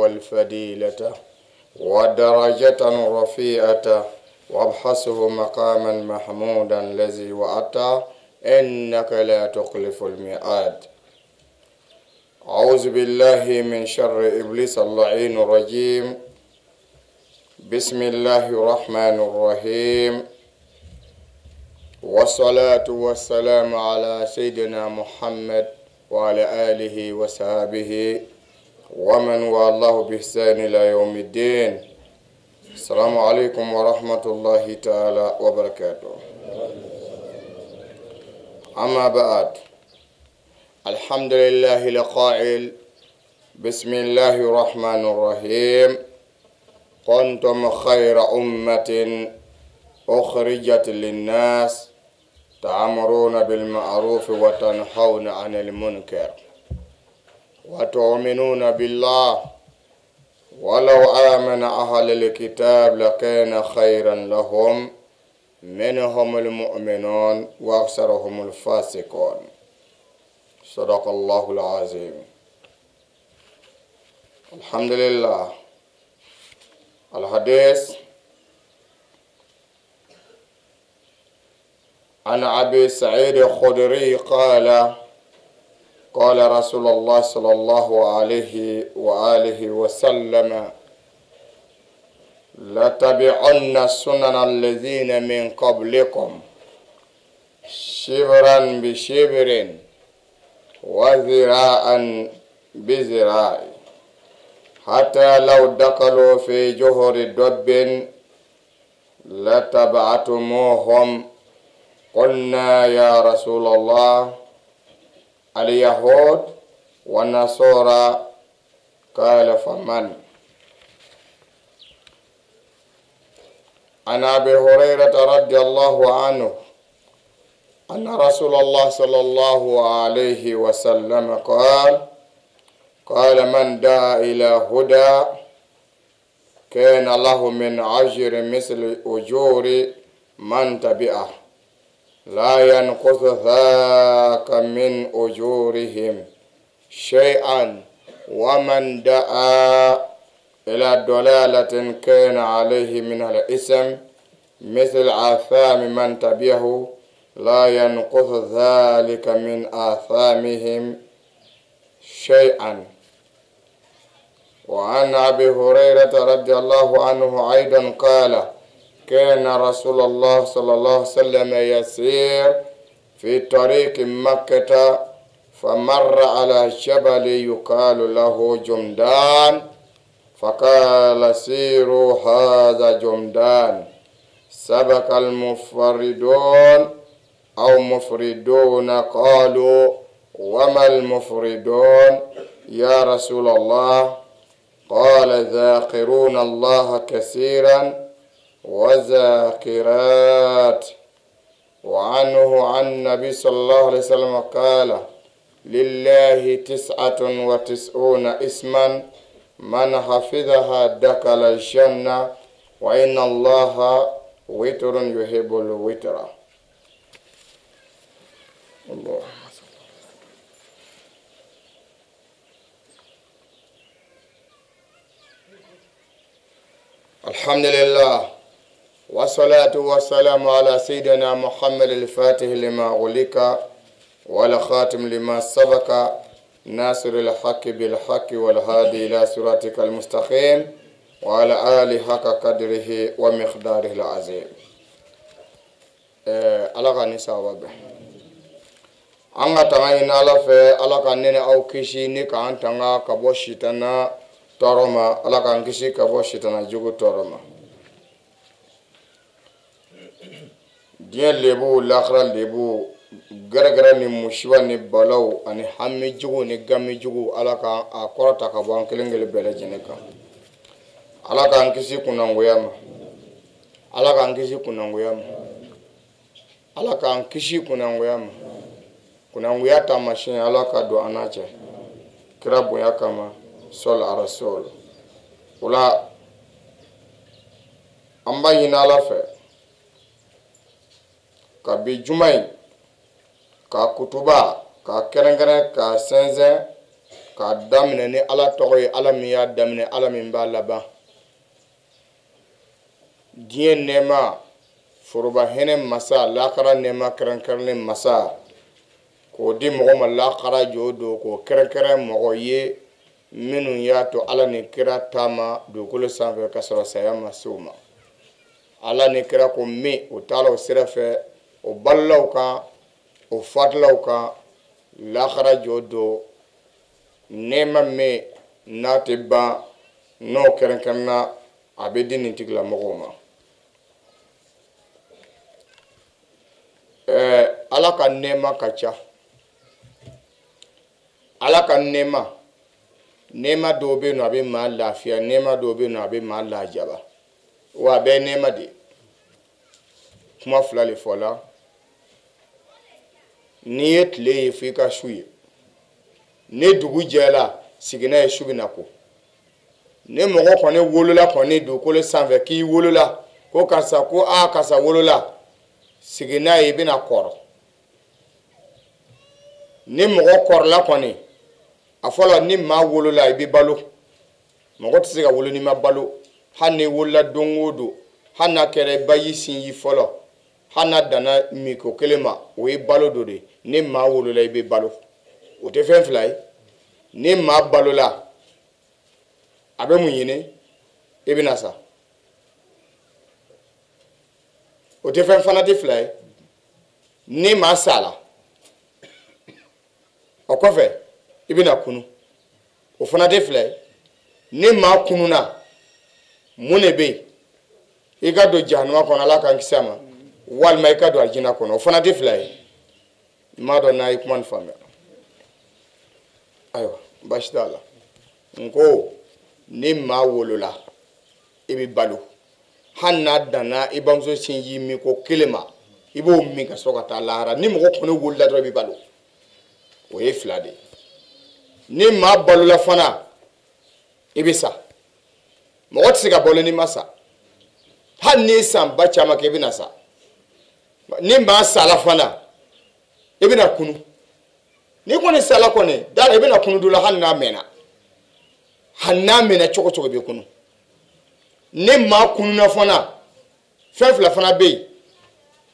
والفضيلة ودرجة رفيعة وابحثه مقاما محمودا الذي وعدته إنك لا تخلف الميعاد. أعوذ بالله من شر إبليس اللعين الرجيم. بسم الله الرحمن الرحيم، والصلاة والسلام على سيدنا محمد وعلى آله وصحبه ومن والله بإحسان إلى يوم الدين. السلام عليكم ورحمة الله تعالى وبركاته. أما بعد، الحمد لله القائل بسم الله الرحمن الرحيم: كنتم خير أمة أخرجت للناس تأمرون بالمعروف وتنهون عن المنكر وتؤمنون بالله ولو آمن أهل الكتاب لكان خيرا لهم منهم المؤمنون وأكثرهم الفاسقون. صدق الله العظيم. الحمد لله. الحديث عن أبي سعيد الخدري قال: قال رسول الله صلى الله عليه وآله وسلم: لتبعن سنن الذين من قبلكم شبرا بشبر وذراعا بذراع حتى لو دخلوا في جهر دب لتبعتموهم. قلنا يا رسول الله اليهود والنصارى، قال فمن؟ عن أبي هريرة رضي الله عنه أن رسول الله صلى الله عليه وسلم قال من دعا إلى هدى كان له من أجر مثل أجور من تبعه لا ينقص ذاك من أجورهم شيئا، ومن دعا إلى ضلالة كان عليه من الإثم مثل آثام من تبعه لا ينقص ذلك من آثامهم شيئا. وعن أبي هريرة رضي الله عنه أيضا قال: كان رسول الله صلى الله عليه وسلم يسير في طريق مكة فمر على جبل يقال له جمدان، فقال: سيروا هذا جمدان. سبق المفردون أو مفردون. قالوا: وما المفردون يا رسول الله؟ قال: ذاكرون الله كثيرا وذاكرات. وعنه عن النبي صلى الله عليه وسلم قال: لله 99 اسما من حفظها دخل الجنة وإن الله وتر يحب الوتر. الله. الحمد لله والصلاة والسلام على سيدنا محمد الفاتح لما غلق والخاتم لما سبق ناصر الحق بالحق والهادي إلى صراطك المستقيم وعلى آله حق قدره ومقداره العظيم. ala ka ni sababu an ka tanga ɲini ala fɛ ala ka ne ni aw kisi ni k'an tanga ka bɔ sitana tɔɔrɔ ma ala k'an kisi ka bɔ sitana jugu tɔɔrɔ ma. diɲɛ lebu lakara lebu gɛrɛgɛrɛ ni musiba ni balaw ani hami jugu ni gami jugu ala k'an a kɔrɔta ka bɔ an kelen kelen bɛɛ lajɛlen kan. ala k'an kisi kunangoya ma ala k'an kisi kunangoya ma ala k'an kisi kunangoya ma kunangoya taamasiyɛn ala ka don an n'a cɛ kira bonya kama sɔli arasul. o la an b'a ɲini ala fɛ ka bi juma in ka kutuba ka kɛrɛnkɛrɛn ka sɛnsɛn ka daminɛ ni ala tɔgɔ ye ala min y'a daminɛ ala min b'a laban. diɲɛ nɛɛma foroba hinɛ masa lakara nɛɛma kɛrɛnkɛrɛnnen masa k'o di mɔgɔ ma lakara jo don k'o kɛrɛnkɛrɛn mɔgɔ ye minnu y'a to ala ni kira taama dugukolo sanfɛ ka sɔrɔ saya ma se o ma. ala ni kira ko min o taala o sira fɛ o balolaw kan o fatulaw kan lakara jo don nɛɛma min n'a tɛ ban n'o kɛrɛnkɛrɛnna a bɛ di nin tigilamɔgɔw ma. ala ka nɛɛma ka ca ala ka nɛɛma dɔw bɛ yen nɔ a bɛ maa lafiya nɛɛma dɔw bɛ yen nɔ a bɛ maa lajaba wa a bɛɛ ye nɛɛma de ye. kuma fila de fɔla n'i ye tile ye fo i ka su ye ni dugu jɛla sigi n'a ye su bɛ na ko ni mɔgɔ kɔni wolola kɔni dugukolo sanfɛ k'i wolola ko karisa ko karisa wolola sigi n'a ye i bɛna kɔrɔ ni mɔgɔ kɔrɔla kɔni a fɔlɔ ni maa wolola i bɛ balo mɔgɔ tɛ se ka wolo n'i ma balo hali ni wolola don o don hali n'a kɛra i ba y'i sinji fɔlɔ hali n'a danna miko kelen ma o ye balo dɔ de ye ni maa wolola i bɛ balo o tɛ fɛn fila ye ni maa balola a bɛ mun ɲini i bɛna sa o tɛ fɛn fana tɛ fila ye ni maa sala o kɔfɛ i bɛna kunu o fana tɛ fila ye ni maa kununa mun de bɛ yen i ka don jahanama kɔnɔ ala k'an kisi a ma walima i ka don alijinɛ kɔnɔ o fana tɛ fila ye n m'a dɔn n'a ye kuma nin faamuya ayiwa baasi t'a la n ko ni maa wolola i bɛ balo hali n'a danna i bamuso sinji min ko kelen ma i b'o min ka sɔrɔ ka taa lahara ni mɔgɔ kɔni wolola dɔrɔn i bɛ balo o ye fila de ye ni maa balola fana i bɛ sa mɔgɔ tɛ se ka balo n'i ma sa hali n'i ye san ba caman kɛ i bɛna sa ni maa sala fana i bɛna kunu n'i kɔni sala kɔni dala i bɛna kunu dɔ la hali n'a mɛnna cogo o cogo i bɛ kunu ni maa kununa fana fɛn fila fana bɛ yen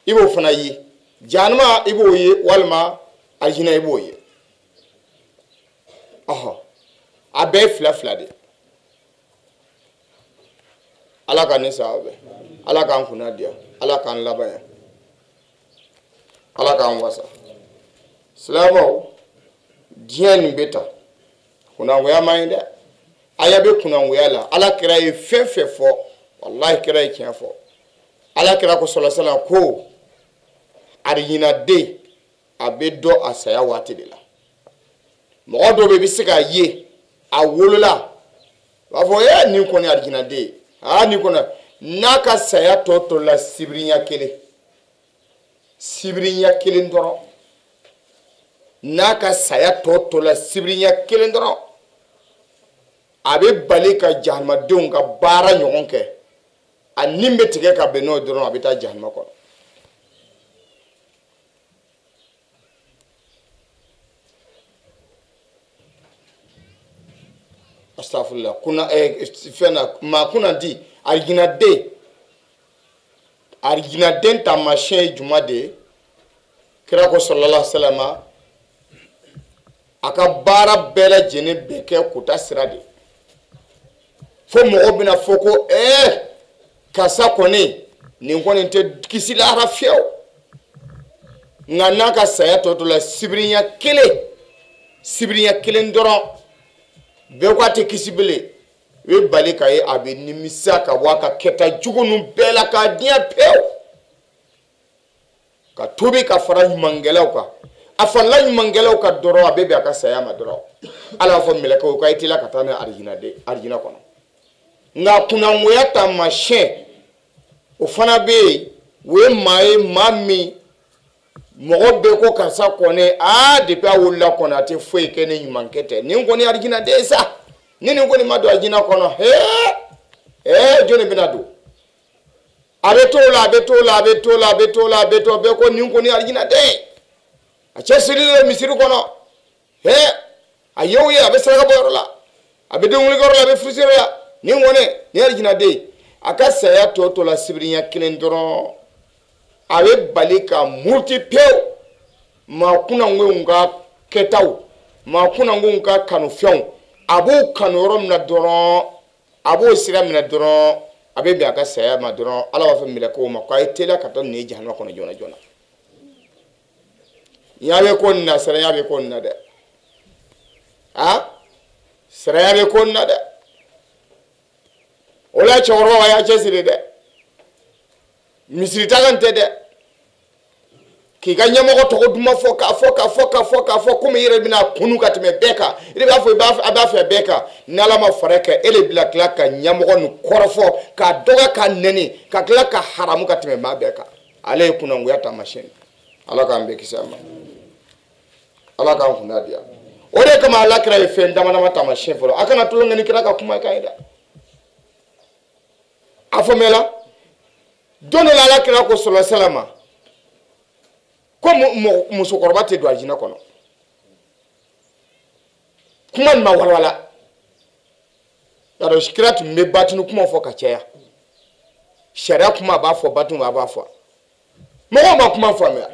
i b'o fana ye jahanama i b'o ye walima alijinɛ i b'o ye a bɛɛ ye fila fila de ala ka ne sababu ala k'an kunna diya ala k'an laban yan ala k'an wasa silamɛw diɲɛ nin bɛ tan kunangoya man ɲi dɛ aya bɛ kunangoya la ala kira ye fɛn fɛn fɔ wallahi kira ye tiɲɛ fɔ ala kira ko sallallahu alaihi wasallam ko arijinaden a bɛ dɔn a saya waati de la mɔgɔ dɔw bɛ i bɛ se k'a ye a wolola b'a fɔ nin kɔni arijinaden ye nin kɔni n'a ka saya tɔ la sibiriɲɛ kelen dɔrɔn n'a ka saya tɔ la sibiriɲɛ kelen dɔrɔn a bɛ bali ka jahannamadenw ka baara ɲɔgɔn kɛ a nin bɛ tigɛ ka bɛn n'o dɔrɔn a bɛ taa jahannama kɔnɔ astafurlah kuna fɛn na maa kunna di arijinaden taamasiyɛn ye juma de ye kira ko sallallahu alaihi wasallam aka baara bɛɛ lajɛlen bɛ kɛ kuta sira de fo mɔgɔ bɛna fɔ ko karisa kɔni nin kɔni tɛ kisi lahara fiyewu nka n'a ka saya tɔ to la sibiriɲɛ kelen dɔrɔn bɛɛ ko a tɛ kisi bilen u ye bali ka ye a bɛ nimisa ka bɔ a ka kɛta jugu ninnu bɛɛ la k'a diɲɛ pewu ka tubi ka fara ɲumankɛlaw kan a farala ɲumankɛlaw kan dɔrɔn a bɛ bɛn a ka saya ma dɔrɔn ala b'a fɔ mɛlɛkɛw k'a ye teliya ka taa n'a ye arijinɛ kɔnɔ nka kunangoya taamasiyɛn o fana bɛ yen o ye maa ye maa min mɔgɔ bɛ ko karisa kɔni depuis a wolola kɔni a tɛ foyi kɛ ni ɲumankɛ tɛ nin kɔni arijinɛden sa ni nin kɔni ma don arijinɛ kɔnɔ jɔnni bɛna don a bɛ t'o la bɛɛ ko nin kɔni arijinɛden a cɛ sirilen don misiri kɔnɔ a ye o ye a bɛ saraka bɔ yɔrɔ la a bɛ denkundi yɔrɔ la a bɛ furusiri la nin kɔni nin arijinɛden a ka saya tɔ la sibiriɲɛ kelen dɔrɔn a bɛ bali ka muruti pewu maa kunnangow ka kɛtaw maa kunnangow ka kanufɛnw a b'o kanu yɔrɔ min na dɔrɔn a b'o sira minɛ dɔrɔn a bɛ bɛn a ka saya ma dɔrɔn ala b'a fɔ mɛlɛkɛw ma k'a ye teliya ka taa nin ye jahanama kɔnɔ joona joona y'a bɛ ko nin na siranya bɛ ko nin na dɛ siranya bɛ ko nin na dɛ o la cɛkɔrɔbaw a y'a cɛsiri dɛ misiri taga tɛ dɛ k'i ka ɲɛmɔgɔ tɔgɔ duman fɔ k'a fɔ komi i yɛrɛ bɛna kunu ka tɛmɛ bɛɛ kan i b'a fɔ a b'a fɛ bɛɛ kan ni ala ma fara kɛ e de bila tila ka ɲɛmɔgɔ nin kɔrɔfɔ k'a dɔgɔ k'a nɛni ka tila ka haramu ka tɛmɛ maa bɛɛ kan ale ye kunangoya taamasiyɛn ala k'an bɛɛ kisi a ma ala k'an kunna diya o de kama alakira ye fɛn dama dama taamasiyɛn fɔlɔ a kana tulonkɛ ni kira ka kumakan ye dɛ a fɔmɛla don dɔ la alakira ko sɔlɔ salama ko musokɔrɔba tɛ don alijinɛ kɔnɔ kuma nin ma walawala yàrá kira tun bɛ batinu kuma fɔ ka caya sariya kuma a b'a fɔ batinu a b'a fɔ mɔgɔw ma kuma faamuya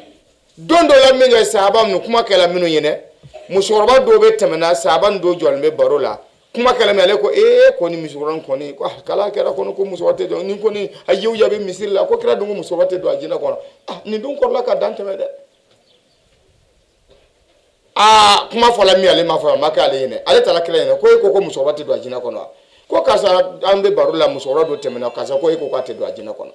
don dɔ la min kɛ sahaba ninnu kuma kɛla minnu ɲɛna musokɔrɔba dɔw bɛ tɛmɛna sahaba ninnu dɔw jɔlen bɛ baro la kuma kɛla min ale ko ko ni musokɔrɔba kɔni ko kala kɛra kɔni ko musokɔrɔba tɛ don ni kɔni a yew ya bɛ misiri la ko kira dun ko musokɔrɔba tɛ don alijinɛ kɔnɔ nin dun kɔrɔla ka dan tɛmɛ dɛ kuma fɔla min ale ma fɔ a ma kɛ ale ɲɛna ale taara kira ɲɛna ko e ko musokɔrɔba tɛ don alijinɛ kɔnɔ wa ko karisa an bɛ baro la musokɔrɔba dɔ tɛmɛna karisa ko e ko k'a tɛ don alijinɛ kɔnɔ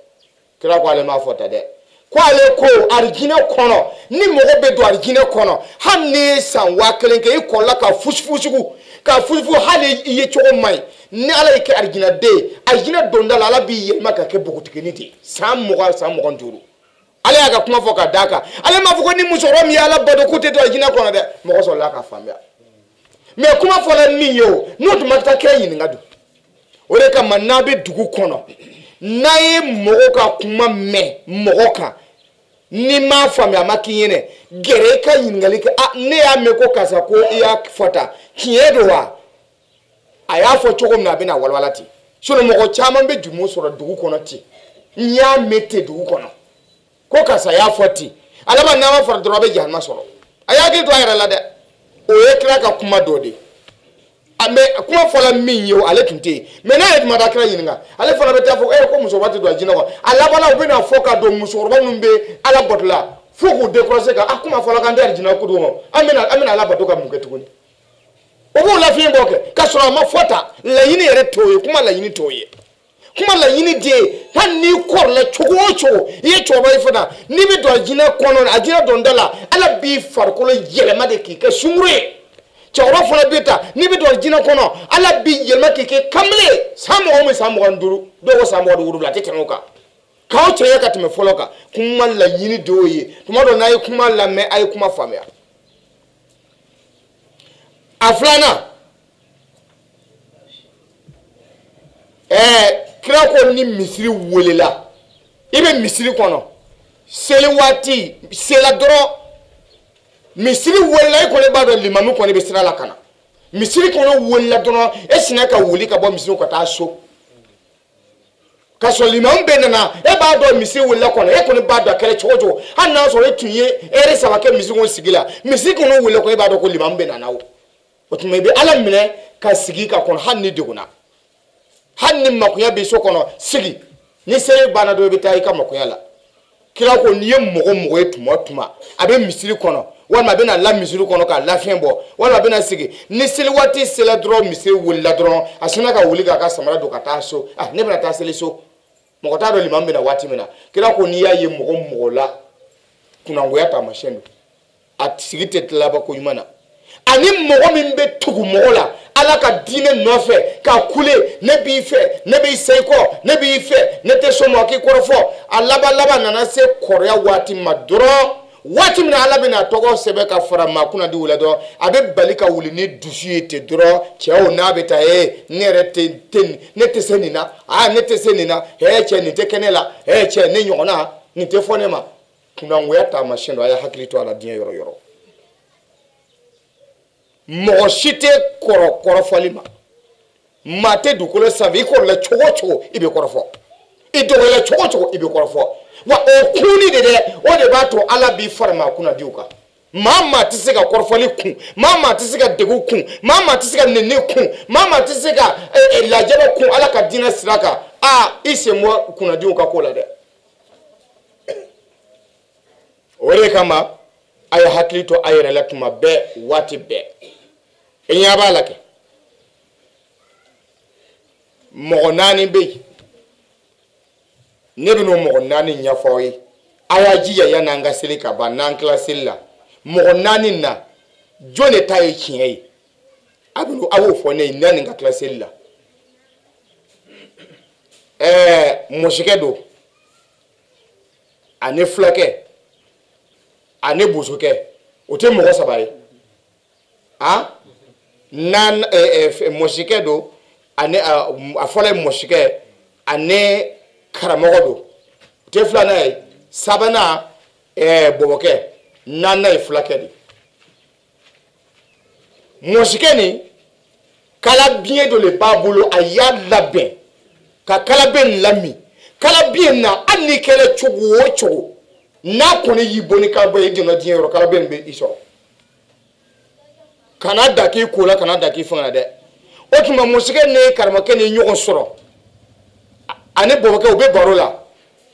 kira ko ale m'a fɔ ta dɛ ko ale ko alijinɛ kɔnɔ ni mɔgɔ bɛ don alijinɛ kɔnɔ hali ni ye san 1000 kɛ i kɔnɔla ka fusufusugu hali i ye cogo man ɲi ni ala y'i kɛ alijinɛden ye alijinɛ donda la ala b'i yɛlɛma ka kɛ npogotiginin de ye san 20 san 25 ale y'a ka kuma fɔ ka d'a kan ale m'a fɔ ko ni musokɔrɔba min y'ala bato k'u tɛ don alijinɛ kɔnɔ dɛ mɔgɔ sɔrɔla ka faamuya mais kuma fɔla min ye o n'o tun ma taa kira ɲininka dun o de kama n'a bɛ dugu kɔnɔ n'a ye mɔgɔw ka kuma mɛn mɔgɔ kan ni m'a faamuya a ma k'i ɲɛna gɛrɛ i ka ɲininkali kɛ ne y'a mɛn ko karisa ko i y'a fɔ tan tiɲɛ don wa a y'a fɔ cogo min na a bɛna walawala ten sinon mɔgɔ caman bɛ jumu sɔrɔ dugu kɔnɔ ten n y'a mɛn ten dugu kɔnɔ ko karisa y'a fɔ ten ala ma n'a ma fara dɔrɔn a bɛ jahanama sɔrɔ a y'a hakili to a yɛrɛ la dɛ o ye kira ka kuma dɔ de mais kuma fɔla min ye o ale tun tɛ yen mais n'a ye tuma da kira ɲininka ale fana bɛ taa fɔ ko musokɔrɔba tɛ don alijinɛ kɔnɔ a labanna u bɛna fɔ ka don musokɔrɔba minnu bɛ ala bato la fo k'u décourager ka kuma fɔla k'an tɛ alijinɛ ko don an bɛna ala bato ka mun kɛ tuguni o b'o lafiɲɛ bɔ kɛ k'a sɔrɔ a ma fɔ ta laɲini yɛrɛ t'o ye kuma laɲini t'o ye kuma laɲini de ye hali n'i kɔrɔla cogo o cogo i ye cɛkɔrɔba ye fana n'i bɛ don alijinɛ kɔnɔ alijinɛ donda la ala b'i farikolo yɛlɛma de k'i kɛ sunkuru ye cɛkɔrɔba fana bɛ ta n'i bɛ don alijinɛ kɔnɔ ala b'i yɛlɛma k'i kɛ kamalen san 20 min san 25 dɔw ko san 27 a tɛ tɛmɛ o kan k'aw cɛya ka tɛmɛ fɔlɔ kan kuma laɲini de y'o ye tuma dɔ n'a ye kuma lamɛn a ye kuma faamuya a filanan kira ko ni misiri welela i bɛ misiri kɔnɔ seli waati sela dɔrɔn misiri welela i kɔni b'a dɔn limamu kɔni bɛ sira la ka na misiri kɔnɔ welela dɔrɔn e sinna ka wuli ka bɔ misiri ka taa so ka so limam benana e ba do misi wala kono e kono ba do kele chojo han na so etunye ere sawa ke misi won sigila misi kono wala ko e ba do ko limam benana wo otume be alam mine ka sigi ka kono han ni diguna han ni makunya be so kono sigi ni sey bana do be tay ka makunya la kila ko niye mogo etuma abe misiri kono wala be na la misiri kono ka la fienbo wala be na sigi ni sili wati sela dro misiri wala dro asina ka wuli ka samara do ka ta so ne be na ta sele so mo ta do limam be na wati mina kila ko niya ye mogo la kuna ngoya ta mashendo at sigi tetla ba ko yumana ani mogo min be tugu mogo la ala ka dine nofe ka kule ne bi fe ne bi seiko ne bi fe ne te somo ki korofo alaba nana se korea wati madro wati mina ala bina togo sebe ka fara makuna di wula do abe balika wuli ni dushi te dro cheo na beta nere te ne te senina ne te senina che ni te kenela che ni nyona ni te fonema kuna ngoya ta mashendo aya hakilito ala dine yoro mo shite korofali mate dukolo savi ko la chogo ibe korofo ido la chogo ibe korofo wa okuni de o de bato ala bi farma kuna diuka mama tisika korofali kun mama tisika degu kun mama tisika nene kun mama tisika la jaba kun ala ka dina siraka ise mo kuna diuka kola de ore kama aya hakilito ayere la kuma be wati be enya balake mo nani be ne bino mo nani nya foyi aya jiya ya nanga silika ba nan klasilla mo nani na jone tayi kiyi abinu awo fo ne nani nga klasilla moshikedo ane flake ane buzuke ote mo sabaye nan moshikedo ane afola moshike ane karamogodo te flana sabana boboke nana iflakedi moshikeni kala bien do le babulo ayalla ben ka kala ben lami kala bien na anni kele chugo na koni yiboni ka ba yidino dinero kala ben be iso Canada ki kula Canada ki fanga de otuma musike ne karma ke ne nyogo soro ane boboke obe barola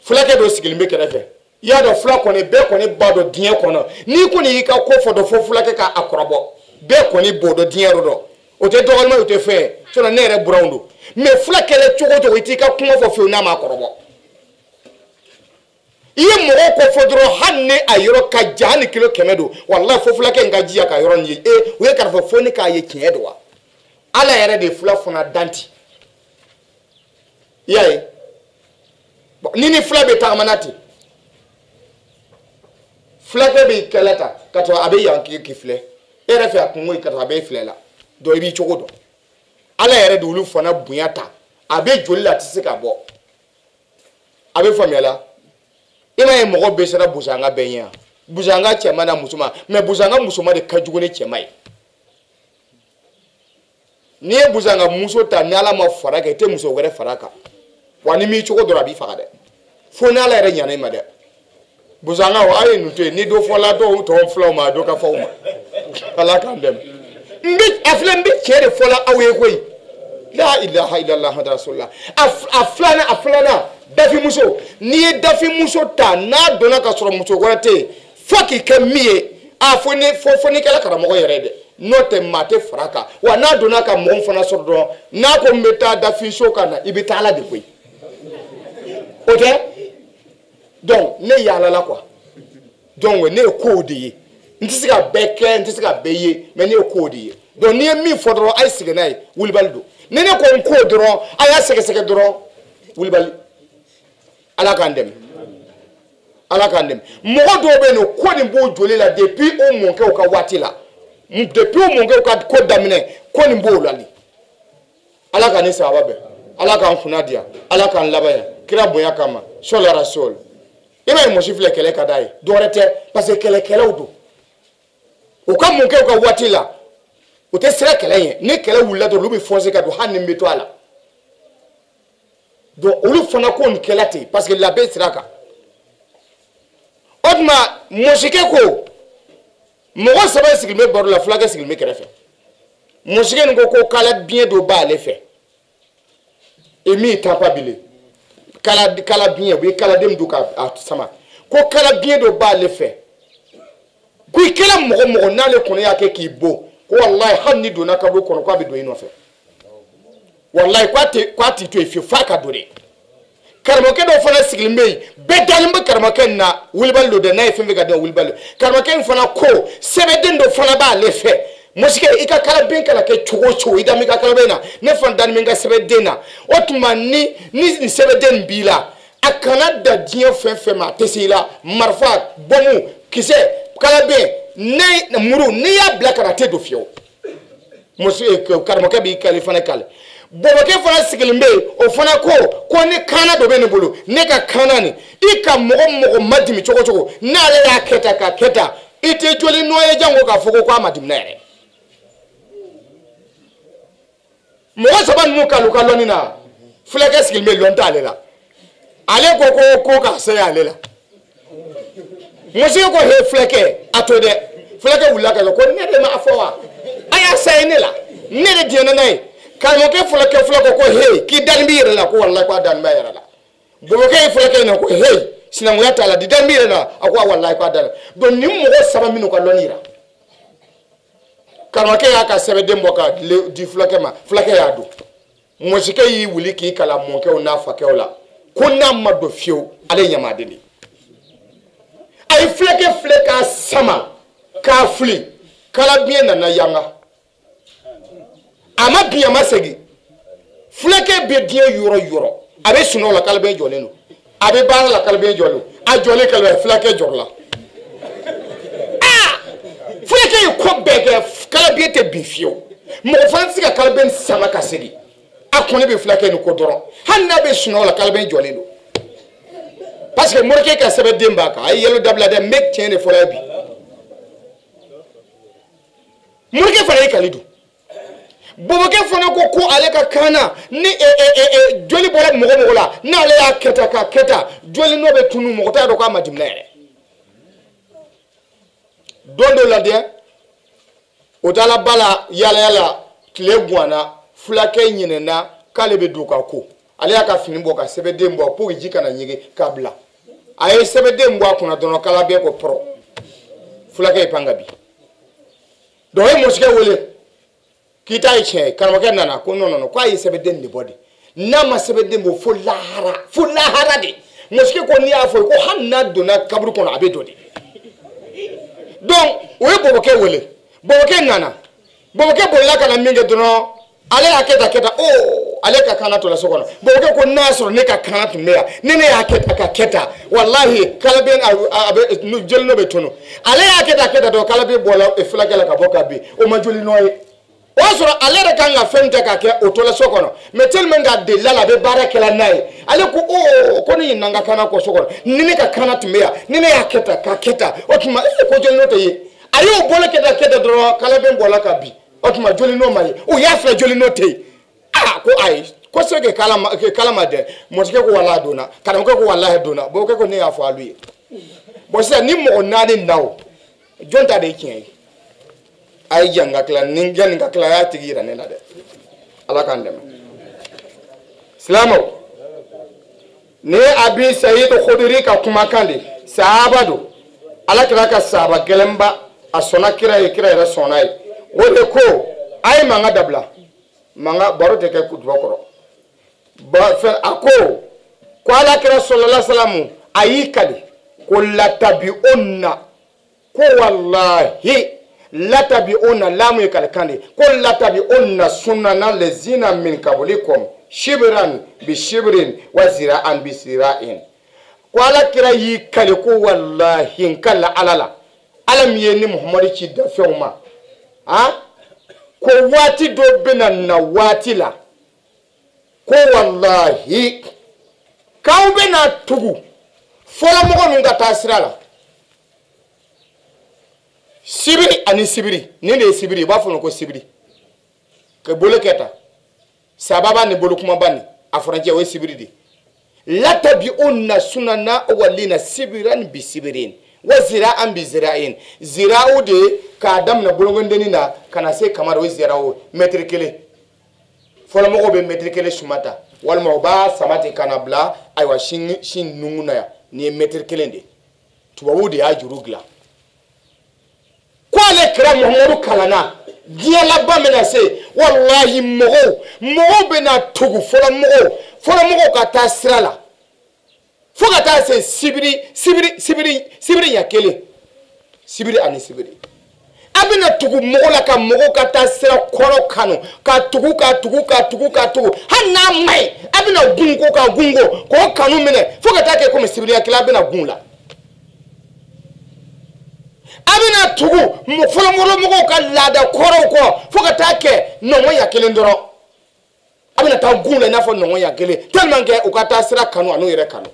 fulake do sigilimbe kerefe ya do fula ko ne be ko ne bado dien ko no ni ko ni ka ko fodo fo fulake ka akorobo be ko ni bodo dien rodo o te dogolma o te fe so na nere browndo me fulake le chogo to iti ka kuma fo fe na ma akorobo iye mo ko fodro hanne ayoro ka jani kilo kemedo wallahi fo fulake ngaji ya ka yoro ni we ka fo ni ka ye kiedo wa ala yere de fula fona danti yayi nini fula be tamanati fula be kelata kato abe yanki kifle ere fe akunwo kato abe flela do ibi chogodo ala yere de ulu fona bunyata abe jolla tisika bo abe famiala ima ye mogo be sera buzanga benya buzanga chema na musuma me buzanga musuma de kajugune chema ni e buzanga muso ta ni ala ma faraka te muso were faraka wani mi choko dora bi fakade fo na ala re nyana ma de buzanga wa ayi nute ni do fo la to flo ma do ka fo ma ala kan dem mbi afle mbi chere fo la awe koy la ilaha illallah rasulullah aflana dafi muso ni dafi muso ta na dona ka soro muso gorate foki ke miye foni kala karamo yere de note mate fraka wa na dona ka mon fana soro do na ko meta dafi so kana ibita ala de koy ote donc ne yala la quoi donc ne ko de ntisika beke ntisika beye me ne ko de donc ni mi fodro ay signay wulbaldo nene ko dron aya seke dron wulbal ala kandem mogo do be no ko ni bo joli la depuis o monke o ka wati la depuis o monke o ka ko damine ko ni bo lali ala kan sa babe ala kan funadia ala kan labaya kira boya kama sola rasul ibe mo sifle kele kadai dorete parce que kele odo o ka monke o ka wati la o te sera kele yen ni kele wula do lubi fonse ka do hanni meto ala donc olu fana ko nin kɛla ten parce que labɛn sira kan o tuma mɔsikɛ ko mɔgɔ saba sigilen bɛ baro la fulakɛ sigilen bɛ kɛrɛfɛ mɔsikɛ nin ko kala biɲɛ dɔ b'ale fɛ et min t'a pas bilen kala biɲɛ u ye kaladen don k'a sama ko kala biɲɛ dɔ b'ale fɛ ko i kɛra mɔgɔ n'ale kɔnɔ y'a kɛ k'i bon ko walahi hali ni donna kaburu kɔnɔ k'a bɛ don i nɔfɛ wallahi ko a t'i to yen fiyewu f'a ka don de karamɔgɔkɛ dɔw fana sigilen bɛ yen bɛɛ dalen bɛ karamɔgɔkɛ nin na wulibali don dɛ n'a ye fɛn fɛn ka di wulibali karamɔgɔkɛ in fana ko sɛbɛden dɔ fana b'ale fɛ mɔsikɛ i ka kalabɛn kana kɛ cogo o cogo i da min ka kalabɛn na ne fana dalen bɛ n ka sɛbɛden na o tuma ni nin sɛbɛden nin b'i la a kana da diɲɛ fɛn fɛn ma a tɛ se i la marifa bɔnmu kisɛ kalabɛn ne muru n'i y'a bila kana a tɛ don fiyewu karamɔgɔkɛ b'i kale fana kale bɔbɔkɛ fana sigilen bɛ yen o fana ko ni kaana dɔ bɛ ne bolo ne ka kaana nin i ka mɔgɔ ma dimi cogo o cogo n'ale y'a kɛ tan k'a kɛ tan i tɛ joli nɔ ye jango k'a fɔ ko a ma dimi ne yɛrɛ mɔgɔ saba ninnu kalu ka lɔnni na fulakɛ sigilen bɛ lɔn t'ale la ale ko k'a se ale la muso ko he fulakɛ a to dɛ fulakɛ wulila ka ko ne de ma fɔ wa a y'a se ne la ne de diɲɛ n'a ye karamɔgɔkɛ fulakɛ ko he k'i dalen b'i yɛrɛ la ko walahi ko a dalen b'a yɛrɛ la bɔbɔkɛ ye fulakɛ ɲininka ko he sinankunya t'a la di dalen b'i yɛrɛ la a ko walahi ko a dalen donc nin mɔgɔ saba minnu ka lɔnni yira karamɔgɔkɛ y'a ka sɛbɛden bɔ ka di fulakɛ ma fulakɛ y'a don mɔsikɛ y'i wuli k'i kala mɔkɛw n'a fakɛw la ko n'a ma don fiyewu ale ye ɲamaden de a ye fulakɛ filɛ k'a sama k'a fili kalabiɲɛ nana yanga a ma bin a ma segin fulakɛ bɛ diɲɛ yɔrɔ yɔrɔ a bɛ sunɔgɔ la kalabiɲɛ jɔlen don a bɛ baara la kalabiɲɛ jɔlen don a jɔlen kalabiɲɛ fulakɛ jɔrɔ la fulakɛ ye ko bɛɛ kɛ kalabiɲɛ tɛ bin fiyewu mɔgɔ fana tɛ se ka kalabiɲɛ sama ka segin a kɔni bɛ fulakɛ nin ko dɔrɔn hali n'a bɛ sunɔgɔ la kalabiɲɛ jɔlen don parce que morikɛ ka sɛbɛden b'a kan a ye yɛlɛ dabila dɛ n bɛ tiɲɛ de fɔla bi morikɛ fana ye kali dun bɔbɔkɛ fana ko ale ka kaana ni joli bɔra mɔgɔ la n'ale y'a kɛ tan k'a kɛ tan joli n'o bɛ tunu mɔgɔ t'a dɔn k'a ma dimina yɛrɛ don dɔ la dɛ o taara ba la yaala tile guwanna fulakɛ ɲinɛna k'ale bɛ don ka ko ale y'a ka fini bɔ ka sɛbɛden bɔ pour que ji kana ɲigin k'a bila a ye sɛbɛden bɔ a kunna dɔrɔn kalabɛn ko pɔrɔ fulakɛ ye pan ka bin donc a ye mɔsikɛ wele k'i ta ye tiɲɛ ye karamɔgɔkɛ nana ko non ko a ye sɛbɛden de bɔ de n'a ma sɛbɛden bɔ fo lahara de mɔsikɛ ko n'i y'a fɔ ko hali n'a donna kaburu kɔnɔ a bɛ don de donc o ye bɔbɔkɛ wele bɔbɔkɛ nana bɔbɔkɛ bolila ka na min kɛ dɔrɔn ale y'a kɛ tan ale ka kaana to la so kɔnɔ bɔbɔkɛ ko n'a y'a sɔrɔ ne ka kaana tun bɛ yan ni ne y'a kɛ tan ka kɛ tan walahi kalabɛn a bɛ joli nɔ bɛ tunu ale y'a kɛ tan dɔrɔn kalabɛn bɔra fulakɛ la ka bɔ ka bin o ma joli nɔ ye o y'a sɔrɔ ale yɛrɛ kan ka fɛn tɛ ka kɛ o tola so kɔnɔ mais tellement k'a delila la a bɛ baara kɛla n'a ye ale ko ko ne ɲinɛna n ka kaana kɔ so kɔnɔ ni ne ka kaana tun bɛ yan ni ne y'a kɛ tan k'a kɛ tan o tuma ko joli nɔ tɛ ye a y'o bolo kɛ tan dɔrɔn kalabɛn bɔra ka bin o tuma joli nɔ ma ye o y'a filɛ joli nɔ tɛ yen ko ayi ko se ke kala ma dɛ mɔsikɛ ko walahi donna karamɔgɔkɛ ko walahi donna bɔbɔkɛ ko ne y'a fɔ alu ye bon sisan ni mɔgɔ naani na o jɔn ta de ye tiɲɛ ye a ye jan ka tila ni jan ka tila a y'a tigi yira ne la dɛ ala k'an dɛmɛ silamɛw ni ye abi sayid khudri ka kumakan de sahaba don ala kira ka sahaba gɛlɛnba a sɔnna kira ye kira yɛrɛ sɔnna ye o de ko a ye mankan dabila mankan baro tɛ kɛ kutuba kɔrɔ a ko ala kira sallallahu alaihi wasallam a y'i kali ko latabi'unna ko wallahi latabi'unna lamu ye kalikan de ko latabi'unna sunana lezina min qablikum shibran bi shibrin wa zira'an bi zira'in ko ala kira y'i kali ko wallahi nkala ala min ye ni muhammadu ci dafɛnw ma ko waati dɔ bɛna na waati la ko wallahi k'aw bɛna tugu fɔlɔmɔgɔ ninnu ka taa sira la sibiri ani sibiri nin de ye sibiri i b'a fɔ ko sibiri ka bolo kɛ tan sababa ni bolo kumaba ni a furancɛ o ye sibiri de la tabi'unna sunana awwalina sibiran bi sibirin wa zira'an bi zira'in zira'u de ka dam na bulongondeni na kana se kamar wa zira'u metre kele fola mo be metre kele shumata wal mo ba samati kana bla aywa shin nunguna ya ni metre kele de tubabu de ajurugla kwale kira muhammadu kalana diala bamena se wallahi mogo bena tugu fola mogo ka ta sirala fo ka ta se sibiri ya kele sibiri ani sibiri abena tugu mogo la ka mogo ka ta sira koro kanu ka tugu hanna mai abena gungo ko kanu mene fo ka ta ke comme sibiri ya kele abena gunla abena tugu fola mogo ka lada koro ko fo ka ta ke nongo ya kele ndoro abena ta gunla na fo nongo ya kele tellement que o ka ta sira kanu anu yere kanu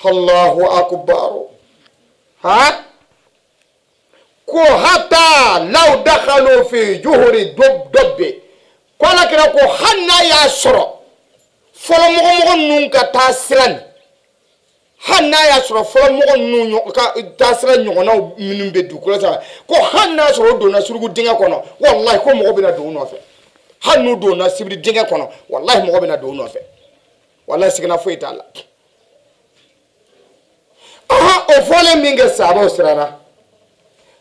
Allahu akbar ha ko hata law dakhalu fi juhuri dobbe ko la kira ko hanna ya soro fola mogo nun ka ta siran hanna ya soro fola mogo nun ka ta siran nyona minum be du ko sa ko hanna soro do na surugu dinga kono wallahi ko mogo bina do no fe hannu do na sibri dinga kono wallahi mogo bina do no fe wallahi signa fo itala aha o fole minga sabo sirana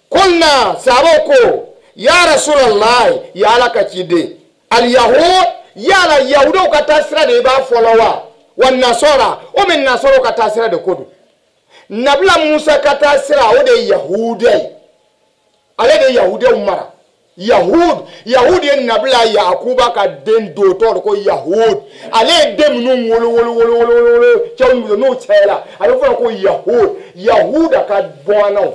kulna sabo ko ya rasulullah ya alaka chide al yahud ya la yahudo ka tasira de ba folowa wan nasara o min nasoro ka tasira de kodu nabla musa ka tasira o de yahudai ale de yahudai umara yahud en nabla yakuba ka den do to ko yahud ale dem nu wolo chawu no chela ale fo ko yahud ka bono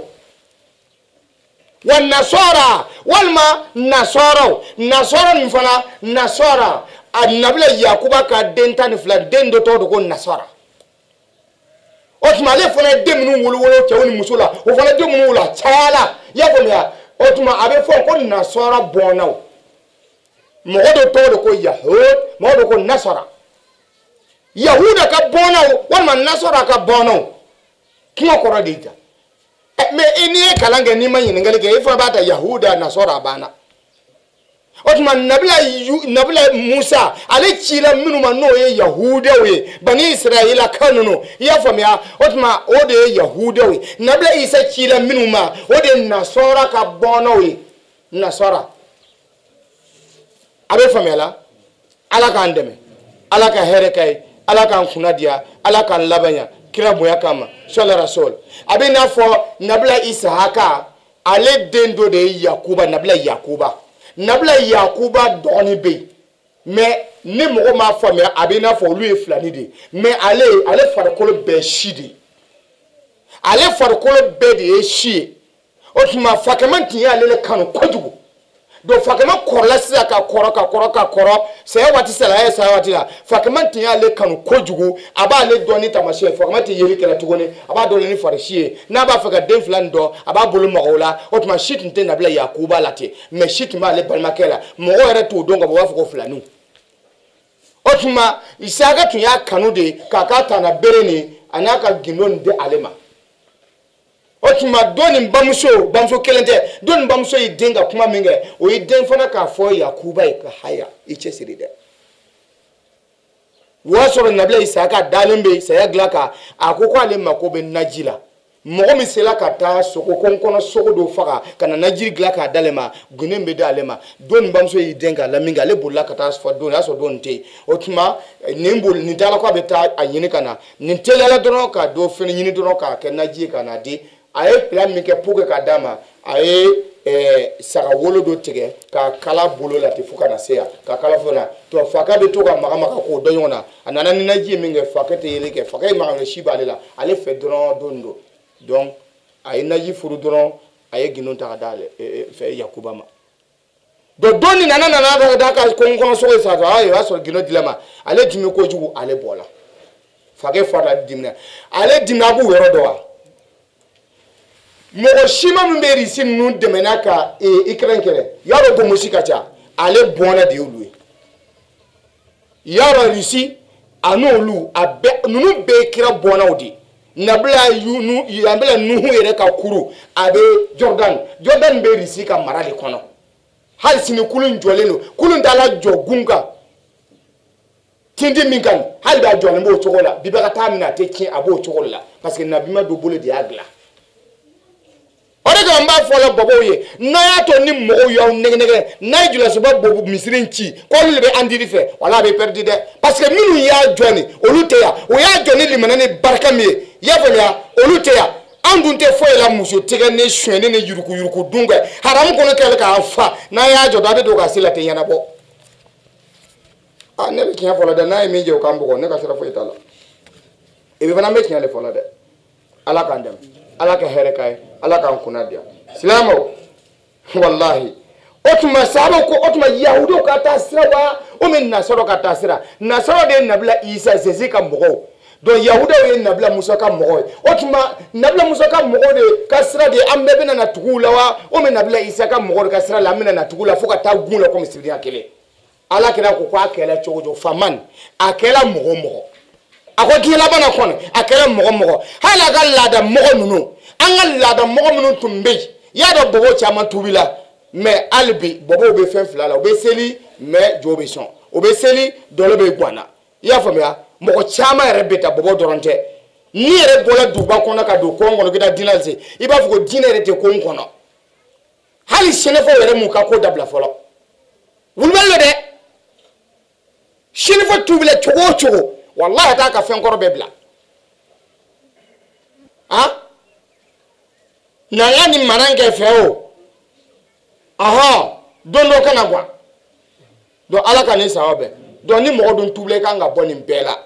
wan nasara walma nasara ni fana nasara nabla yakuba ka den tan fla den do to ko nasara otuma le fana dem nu wolo chawu ni musula o fana dem nu la chala ya fo ya otuma abe fo ko nasara bonaw modo to ko yahud modo ko nasara yahuda ka bonaw walma nasara ka bonaw kuma ko radita me eni kalange ni manyi ngale ke ifo bata yahuda nasara bana otuma nabila musa ale chila minuma no ye yahuda we bani israila kanuno ya famia otuma ode yahuda we nabila isa chila minuma ode nasara ka bono we nasara abe famela ala ka ndeme ala ka herekai ala ka kunadia ala ka labanya kira boya kama sala rasul abe na fo nabila isa haka ale dendo de yakuba nabila yakuba doni be mais ne mogo ma fami abina fo lui flani de mais ale farkolo be shidi ale farkolo be de shi otuma fakamanti ya le kanu kodugo do fakama korla sisa ka koro se wati sala ya sa wati la fakamanti ya le kanu kodugo aba le doni tamashe fakamanti yeli kala tugone aba do le ni farishie na ba faka den flan do aba bolu magola otuma shit nte nabila yakuba lati mais shit ma le balmakela mo ere to dongo ba fako flanu otuma isaga tun ya kanu de kakata na bereni anaka ginon de alema otuma doni bamso kelente doni bamso idenga kuma minge o iden fana ka fo yakuba ka haya iche siride wasoro nabila isaka dalembe saya glaka akoko ale makobe najila mogo misela ka ta soko konkono soko do faga kana najiri glaka dalema gunembe dalema doni bamso idenga laminga le bolla ka ta fo doni aso donte otuma nimbol ni dala ko beta anyini kana ni telela dono ka do feni nyini dono ka ke naji kana di aye plan mi ke puke ka dama aye saka wolo do tege ka kala bolo la te fuka na seya ka kala fona to faka be to ka maka ko do yona anana ni naji mi nge fakete yele ke faka ma nge shiba lela ale fe dron dondo donc aye naji furu dron aye ginon ta dale fe yakuba ma do doni nana da ka ko so sa aye aso gino dilema ale dimi ko jugu ale bola faka fara dimna ale dimna bu wero do wa mogo shima mberi sin nu demenaka ikrenkere yaro bo musikacha ale bona de ulwe yaro risi anolu abe nunu be kira bonaudi nabla yunu yambela nuhu yere ka kuru abe Jordan be risika marali kono hal sini kulun joleno kulun dala jogunga tindi minkan hal da jolne bo chokola bibaka tamina te kin abo chokola parce que nabima do bole de agla orega mba fola bobo ye na ya to ni mo yo nege na jula so bobo misirin chi ko le be andiri fe wala be perdu de parce que minu ya joni oluteya o ya joni limana ne barka me ya volia oluteya andunte foyela muso tege ne shwene ne yuruku dunga haram kono kele ka fa na ya jo dabe do ka sila te yana bo ne be kiya fola de na mi je o kambo ko ne ka sira foyitala e be bana me kiya le fola de ala kan dem ala ka here kai ala kan kunadia silamo wallahi otuma sabo ko otuma yahudo ka tasira wa o men nasoro ka tasira nasoro de nabla isa zezi ka mbogo don yahuda we nabla musa ka mbogo otuma nabla musa ka mbogo de kasira de ambebe na tugula wa o men nabla isa ka mbogo ka sira la mina na tugula foka ta gunla ko misiri akele ala kira ko kwa akela chojo faman akela mbogo ako kila bana kono akela mogo hala ga lada mogo nunu anga lada mogo nunu tumbe ya do bobo chama tubila mais albi bobo be fen flala be seli mais jobe son obe seli dole be gwana ya famia mogo chama rebeta bobo doronte ni re bola duba kono ka do kongo no gida dinalse iba fuko dinere te kongo hali senefo were mu ka ko dabla folo wulbello de senefo tubila chogo wallahi ta ka fen koro bebla na yani manange feo aha dondo kana gwa do ala ka sawabe do ni mo don tuble ka nga boni bela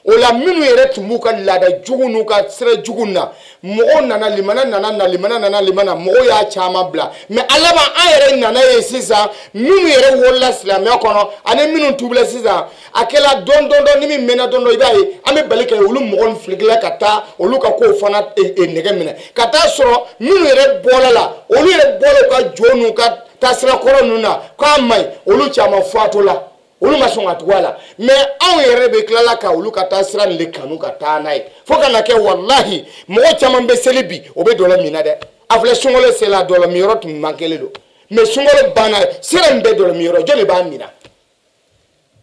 o la minu yere tumuka lada jugunu ka sere jugunna mo nana limana mo ya chama bla me alaba ayere nana yesisa minu yere wolla islam yakono ane minu tuble sisa akela don ni mi mena don ibai ame balike olu mo fligla kata olu ka ko fana nege mena kata soro minu yere bolala olu yere bolo ka jonu ka tasra koronuna ka mai olu chama fatola olu masonga twala mais aw yere be klala ka olu ka tasra le kanu ka ta nai foka na ke wallahi mo chama be selibi obe dola mina de afle sungole sela dola miro tum mankele do mais sungole bana sere mbe dola miro jole ba mina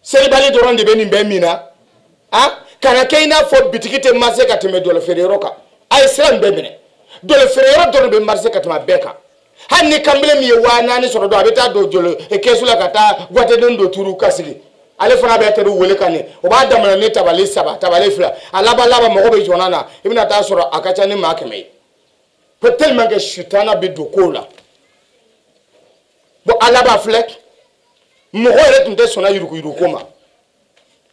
seli bali doron de beni be mina kana keina fo bitikite marché ka teme dola ferero ka ay sere mbe mine dola ferero dola be marché ka tama beka hanni kambele mi wana ni soro do abeta do jolo e kesula kata gwate do turu kasili ale fana be teru wole kane o ba damana ne tabale saba tabale fila alaba mo be jonana ibina ta soro akacha ni makeme peut tellement que shitana be do kola bo alaba flek mo gore tunte sona yuruku koma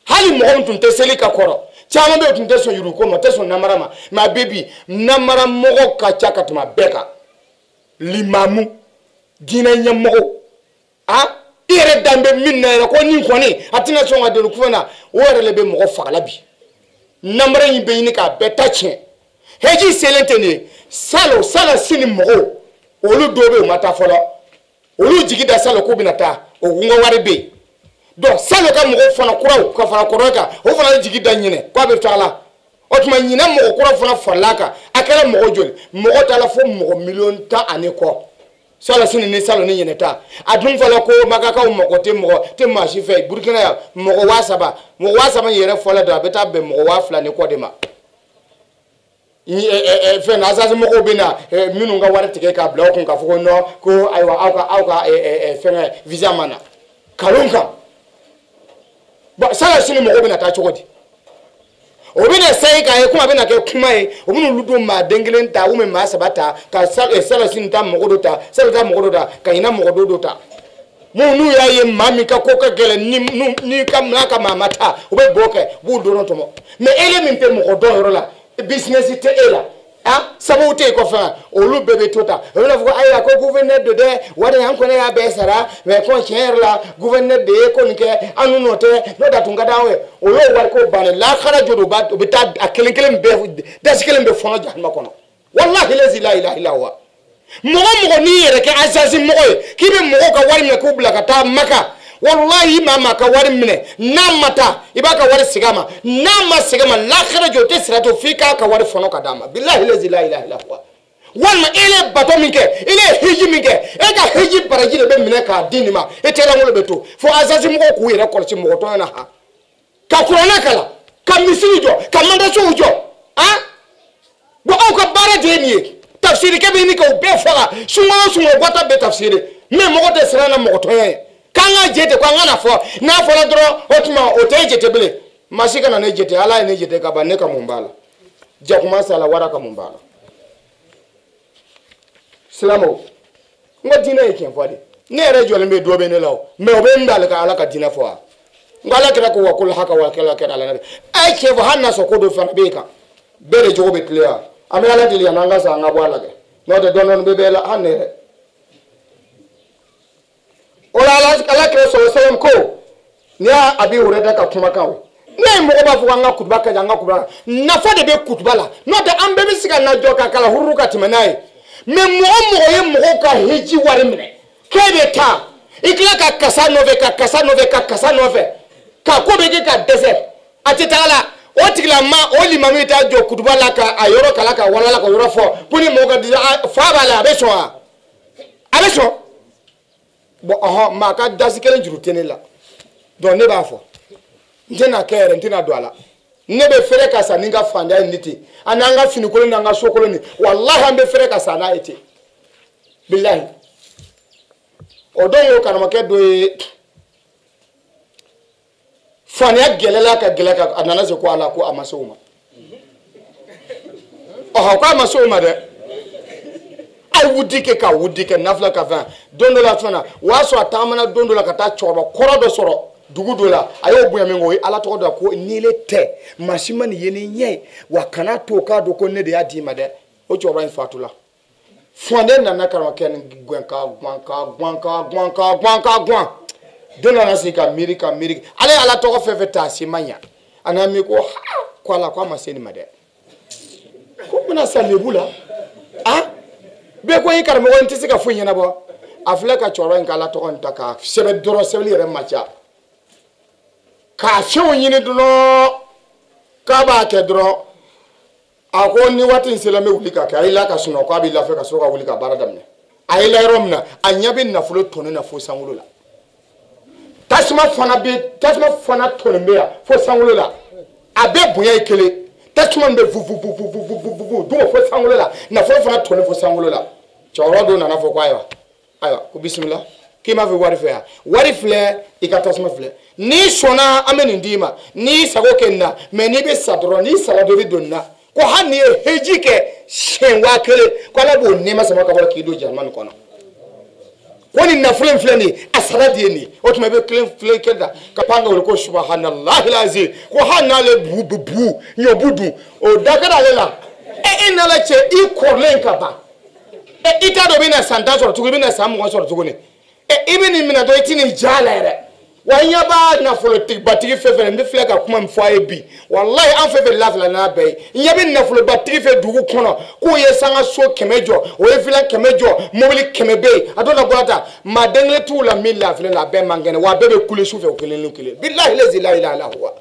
hali mo tunte selika koro chama be tunte so yuruku koma te so namarama ma baby namara mo ka chakatuma beka limamu dina nyamogo ire dambe minna ko ni koni atina songa de kufana wore lebe mo fagala bi namra yimbe ni ka betache heji selentene sala sini mo olu dobe mata folo olu jigida salo ko binata o ngo wari be do salo ka mo fana kuraw ka fana koroka o fana jigida nyine ko be fala otuma nyina mo kura fana falaka akala mo joli mo tala fo mo million ta ane ko sala sini ni salo ni yeneta adun fala ko makaka mo ko te ma shi fe burkina ya mo wasaba yere fola da beta be mo wafla ni ko de ma fe na azazi mo ko bina minu nga wara tike ka bla ko ka fo no ko aywa auka fe visa mana kalunka ba sala sini mo ko bina ta chokodi obina sai ka kuma bina ke kuma obinu ludo ma dengelen ta ume ma sabata ka sala sinta mogodota sala mogodota ka ina mogodota munu ya ye mami ka koka gele ni kam na ka mamata obe boke bu do tomo me ele min pe mogodo la business te ela sabote ko fa olu bebe tota wala fu aya ko gouverneur de wada han ko na ya be sara me ko la gouverneur de ko nke anu note no da tunga dawe o yo war ko bane la khara jodo ba be ta akelen be daskelen be fono jahma kono wallahi la ilaha illa huwa mo ni yere ke azazi mo ki be mo ka war me ko bla ka ta maka wallahi mama ka wari mine namata ibaka wari sigama nama sigama lakhira jote sirato fika ka wari fono ka dama billahi la ilaha illa huwa walma ile bato minke ile hiji minke e ka hiji baraji be mine ka dinima e tela ngolo beto fo azazi mo ko yere ko ci mo to na ha ka kurana kala ka misiri jo ka manda so jo ha bo o ka bara de ni tafsiri ke be ni ko be fara sungo gota be tafsiri me mo ko de sirana mo to ye kanga jete kwa ngana fo na fo la dro otuma oteje tebele masika na nejete ala nejete ka baneka mumbala ja kuma sala waraka mumbala Slamo ngodina yake mfade ne rejo lembe dobe ne law me obe ndal ka ala ka dina fo ngala kira ko wakul haka wakala kira ala nabi ay ke fo hanna so ko do fa beka bere jogo be clear amela la dili ananga sa ngabo ala ke no de donon be bela hanne ola ala kira so selam ko ni abi ureda ka kuma kawo ne mo ba fu anga kutba ka janga kubra na fo de be kutba la no de ambe be siga na joka kala hurru ka timanai me mo ka hiji wari mine kebe ta ikla ka kasa nove ka ko be ka desert atitala o tigla ma o limami ta jo kutuba la ka ayoro kala ka wala la ko yoro fo buni mo ga fa bala abeso bo aha ma ka dasikelen juru tenela don ne ba fo ntena kere ntena doala nebe fere ka sa ninga fanda niti ananga fini ko nanga sokolo ni wallahi ambe fere ka sa na ite billahi odongo kana make do fanya gelela ka anana se ko ala ko amasoma oh ko amasoma de ai wudike nafla ka van dondo la fana waso atamana dondo la kata choro korodo soro dugudola ayo buya mengo ala to do ko nile te mashima ni yene nye wa kana to ka do ko ne de adima de o choro en fatula fonde na nakara ken gwanka dona na sika mirika ale ala to ko fefeta simanya anami ko kwala kwa maseni made ko muna salebula be ko yikar mo wonti sika funya na bo afle ka choro en kala to on taka sebe doro sebli re macha ka fiwo nyini duno ka ba ke dro ako ni wati nselame wulika ka ila ka suno ko abi la fe ka so ka wulika baradamne ayila romna anyabe na fulo tono na fo sangulo la tasma fana tono meya fo sangulo la abe bunya ikele tasma be vu do fo sangulo la na fo fana tono fo sangulo la choro do na fo kwa ayo ko bismillah kima fe wari fle ikatasma fle ni sona ameni ndima ni sago kenna me ni be sadro ni salado bi donna ko hanni hejike shenwa kele ko la bo nema sama ka bor kido jarman kono woni na fle ni asaradi ni o tuma be fle keda ka panga ko subhanallahi alazi ko hanna le bubu nyobudu o dakara lela ina la che I korlen ka ba ita do bi na sanda so to bi na samu so to ne ibini mina do itini jala ere wanya ba na politique batigi fefe ne fle ka kuma mfoye bi wallahi an fefe lafla na bay nyabe na fle batigi fe dugu kono ko ye sanga so kemejo o ye fle kemejo mobili kemebe adona boata ma dengle tout la mille la fle la be mangene wa bebe kule soufe o kele billahi la ilaha illa huwa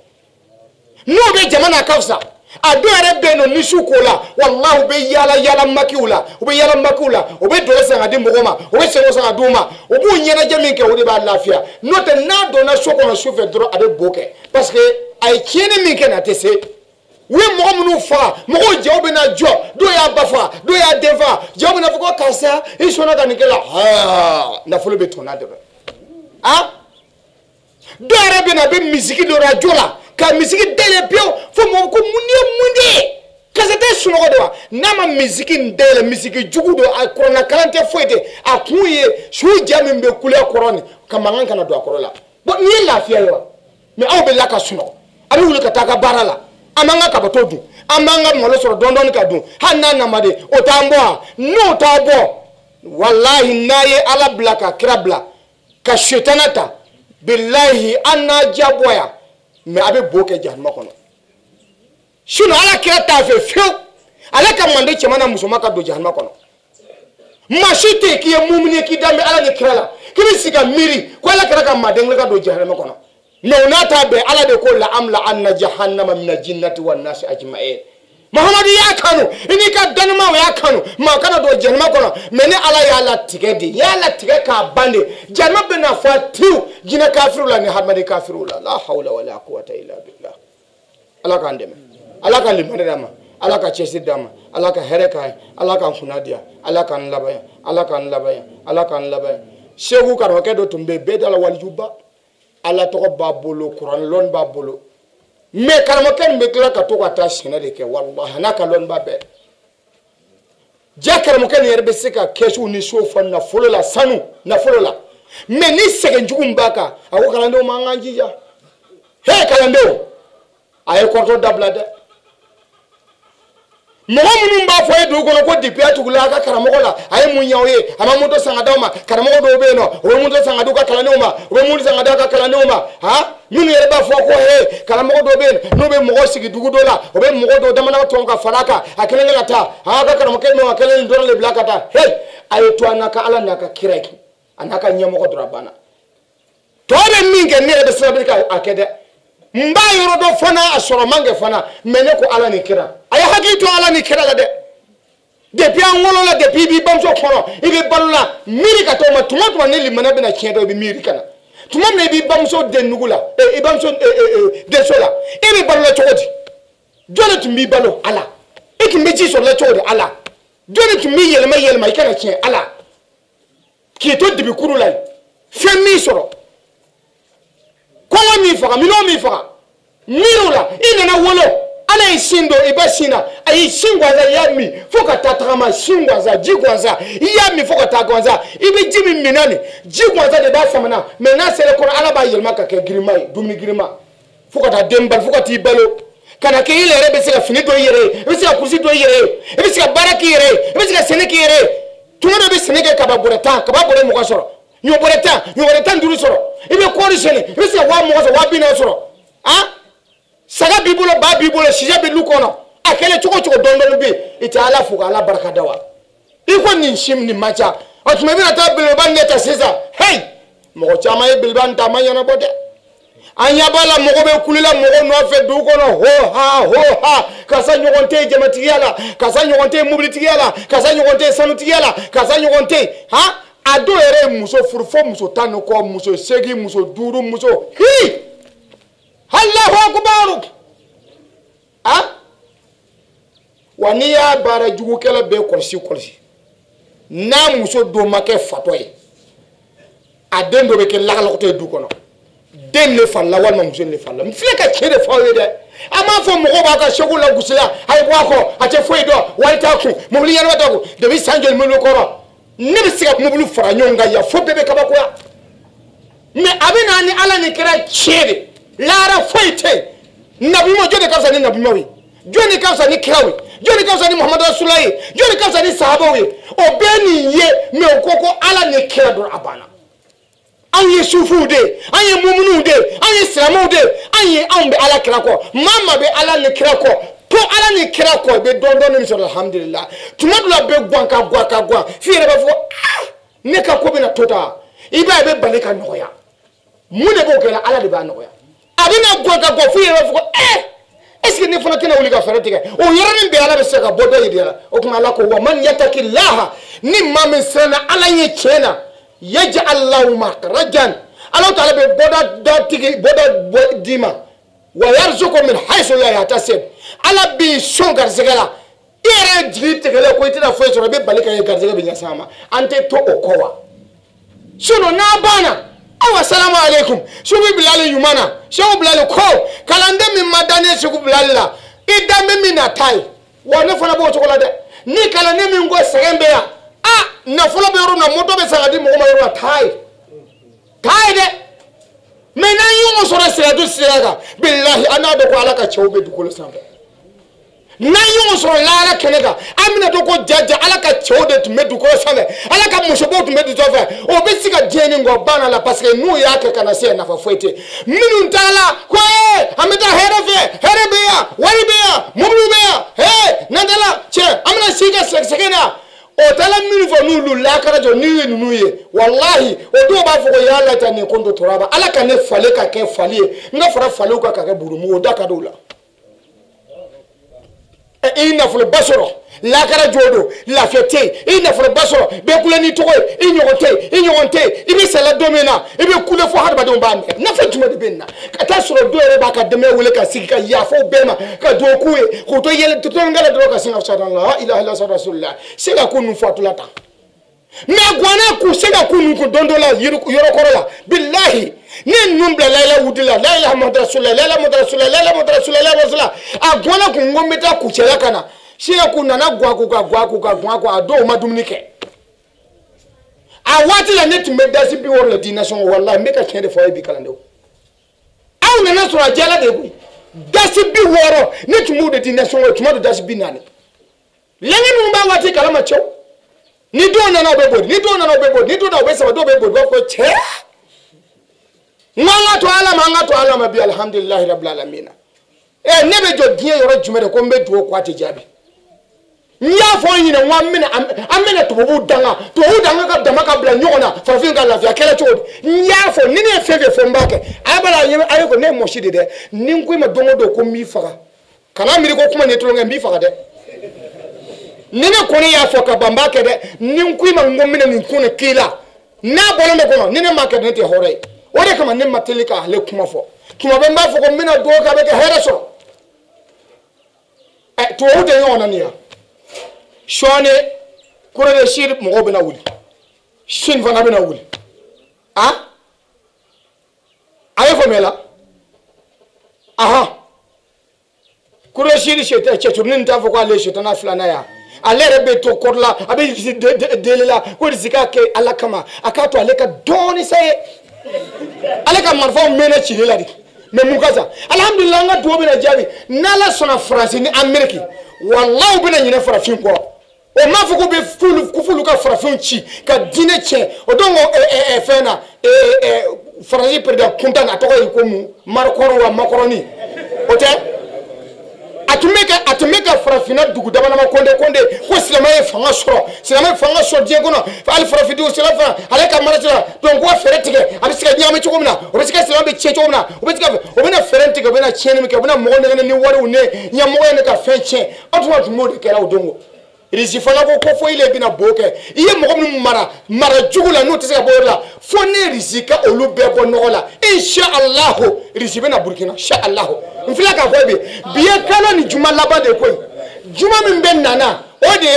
no be jamana kafsa ado ere be no nishu kola wallahi be yala makiula obe do sanga de mogoma obe sengo sanga duma obu nyena jaminke o de ba lafia note na do na shoko na soufe dro ade boke parce que ay kiene minke na tese we mo munu fa mo je obe na jo do ya bafa do ya deva je obe na fuko kasa isona kanikela na fulu be tona de do ere be na be misiki do rajola ka misiki dele pio fo mo ko munde kazete suno do nama misiki ndele misiki jugudo akrona kalante foite akuye shuja membe kule koroni kamanga kana do akorola bo ni lafia yo me aw be laka suno abi wule kataka barala amanga ka botodu amanga molo soro dondon ka du hanna namade otambo no tabo wallahi naye ala blaka krabla ka shetanata billahi anna jaboya me abe boke jahannama kono shuno ala kira ta fe feu ala ka mande chemana musoma ka do jahannama kono mashite ki ye mumini ki dambe ala ne kirala kibisika miri ko ala kara ka madengle ka do jahannama kono no nata be ala de ko la amla anna jahannama min aljinnati wan nas ajma'in Muhammadu ya kanu ini ka danma ya kanu ma kana do jahannama kono meni ala ya la tigedi ya la tige ka bande jahannama be na fatiu jina kafiru la ni hamadi kafiru la hawla wala quwwata illa billah ala ka ndeme ala ka limane dama ala ka chesi dama ala ka hereka ala ka kunadia ala ka nlabaya ala ka nlabaya ala ka nlabaya shegu karo ke do tumbe bedala waljuba ala to babolo quran lon babolo me karamo ken be kila ka to ka ta shina de ke wallahi na ka lon babe jakar mo ken yerbe sika kesu ni sofa na folola sanu na folola me ni sege njugum baka ako kala ndo manganjija he kala ndo ay ko to dablade mo munum ba fo edo ko dipi atugula ka karamo ko la ay munyawe ama moto sanga dawma karamo do be no o moto sanga do ka kala ndoma o moto sanga da ka kala ndoma ha minu yere ba fo ko he karamo do be no be mo sigi dugu do la o be mo do damana to ka faraka akele ngata ha ka karamo ke no akele ndo le blakata he ay to anaka ala naka kireki anaka nyamo ko drabana to be minge ne be sabika akede mba yoro do fana asoro mange fana mene ko ala ni kira aya haki to ala ni kira la de depuis angolo la depuis bi bamso kono ibi balula miri ka to ma tuma ne limana be na kiedo bi miri kana tuma ne bi bamso de nugula e bamso de sola ibi balula chodi jone tumbi balo ala iki meji so la chodi ala jone tumbi yelma ikana kien ala ki to dibi kurula femi soro kwa mi faka mino mi faka mirula ina na wolo ala isindo ibashina ayi shingwaza yami foka tatakama shingwaza jigwaza yami foka takwaza ibe jimi minani jigwaza de basamana mena sele kono ala ba yelma ka ke girima dumi girima foka ta dembal foka ti balo kana ke ile rebe sika fini do yere be sika kursi do yere be sika baraki yere be sika seneki yere tumo be seneke kababura mo kasoro nyoboreta nduru soro ibe kori shele ibe se wa mo wa bina soro ha saga bibulo ba bibulo shija be lukono akele choko dondo bi ita ala fuga ala baraka dawa iko ni shim ni macha atuma bi ta bilban neta seza hey mo chama e bilban ta manyana bode anya bala mo be kulila mo no fe du kono ho ha kasa nyogonte jematiala kasa nyogonte mobilitiala kasa nyogonte sanutiala kasa nyogonte ha ado ere muso furfo muso tanu ko muso segi muso duru muso hi Allahu akbar waniya bara jugu kala be korsi na muso do make fatoy aden do be ke lagala ko te du kono den le falla wal muso le falla mfile ka kede fawe de ama fo mo ba ka shegu la gusila hay bo ko ate foi do walta ku mo li yan wata ko de bi sanjel mo lo koro ne sika mobulu fara nyonga ya fo bebe kabako ya me abina ni ala ni kira chede lara foite nabi mo jode kawsa ni nabi mawi joni kawsa ni kirawi joni kawsa ni muhammad rasulullah joni kawsa ni sahabawi obeni ye me okoko ala ni kira do abana anye sufude anye mumunude anye islamude anye ambe ala kira ko mama be ala ni kira ko to ala ni kira ko be dondo ni so alhamdulillah tumadula be gwa fiere ba fo ne ka ko be na tota iba be balika noya mune bo kala ala de ba noya abina gwa fiere ba fo est-ce que ne fona kina wuli ka fere tige o yorani be ala be se ka bodo yidi ala o kuma ala ko wa man yatakillaha nimma min sana ala ye chena yaj'al lahu makhrajan ala taala be bodo tigi bodo dima wa yarzuqu min haythu la yahtasib ala bi songar zegala ere jiti gele ko itina fo so be balika ye garzega be nyasama ante to okowa suno na bana awa assalamu alaikum shubi bilal yumana shubi bilal ko kalande min madane shubi bilal la idame min natai wona fana bo to kolade ni kalande min go serembe ya na folo be ro na moto be sagadi mo ma ro tai de mena yungo sora siradu siraga billahi ana do ko alaka chawbe du ko sambe na yungo sora lara kenega amina do ko jaja alaka chawde tu medu ko sambe alaka mushobo tu medu tofa o be sika jeni ngo bana la parce que nous yake kana se na fa foite minu ntala ko amita herebe ya waribe ya mumlu be ya nandala che amina sika sekena o tala minu fo nulu la kara jo niwe nunuye wallahi o do ba la ta ne kondo toraba ala ka ne fale ka ke fali nga fara fale ka ke burumu o da ka do la ina fule basoro la kara jodo la fete ina fule basoro be kule ni togo inyogote ibi sala domena ibi kule fo harba do bambe na fa juma de benna kata soro do re ba ka deme wele ka sika ya fo bema ka do kuwe ko to yele to ngala do ka singa sallallahu ilaha illa rasulullah sega kunu fatulata me gwana ku sega kunu ko dondola yoro korola billahi ni numbla la wudila la ilaha muhammad rasulullah la ilaha muhammad rasulullah la ilaha muhammad rasulullah la rasulullah agwana ku ngometa ku chela kana shega ku nana gwa ku ado madumnike awati la net me dasi bi wor la dination wallahi me ka kende fo bi kalando aw nana so ajala de ku dasi bi woro net mu de dination wa tuma dasi bi nane lenga numba wati kala ma chew ni do nana be bod ni do nana be bod ni do na be sa do be bod ko che manga to ala ma bi alhamdulillah rabbil alamin nebe jo die yoro jumere ko mbe duo kwati jabi nya fo nyina wa amena to bu danga ka dama ka bla nyona fa fin ka lafia kele chodi nya fo nini feve fo mbake abala yeme ayeko ne moshide de ninkwe ma dongo do ko mi faka kana miri ko kuma ne to ngambi faka de nini ko ne ya fo ka bambake de ninkwe ma ngomina ninkune kila na bolo me ko nini market ne te hore ore kama ne matelika le kuma fo kuma be mba fo ko mina do ka be ke here so to wude yona niya shone kurele shir mo bena wuli shin fana bena wuli ayo fomela aha kurele shir shete cheturnin ta fo ko ale shetana flana ya alere be to korla abe delela ko risika ke alakama akato aleka doni say aleka marfa mena chilila di me mukaza alhamdulillah nga do bena jabi nala sona france ni ameriki wallahi bena nyina farafin ko o ma fuko be fulu ka farafin chi ka dine che o dongo fena france perda kunta na to ko mu markoro wa makoroni o te atumeka farafina dugu dabana ma konde ko silama e fanga soro die kono fa al farafidi o silama aleka marata donc wa feretige abisika nyame chukomna obisika silama be checho komna obisika obina ferentige obina chene mi ke obina mo ne ni wari une nyamo ne ka fenche atuma tumode kera odongo risi fana ko fo ile bina boke iye mo ko mara jugula no tese ka borla fo ne risika olu be ko nogola insha Allah risi bena burkina insha Allah mfila ka ko be biye kala ni juma laba de koy juma min ben nana o de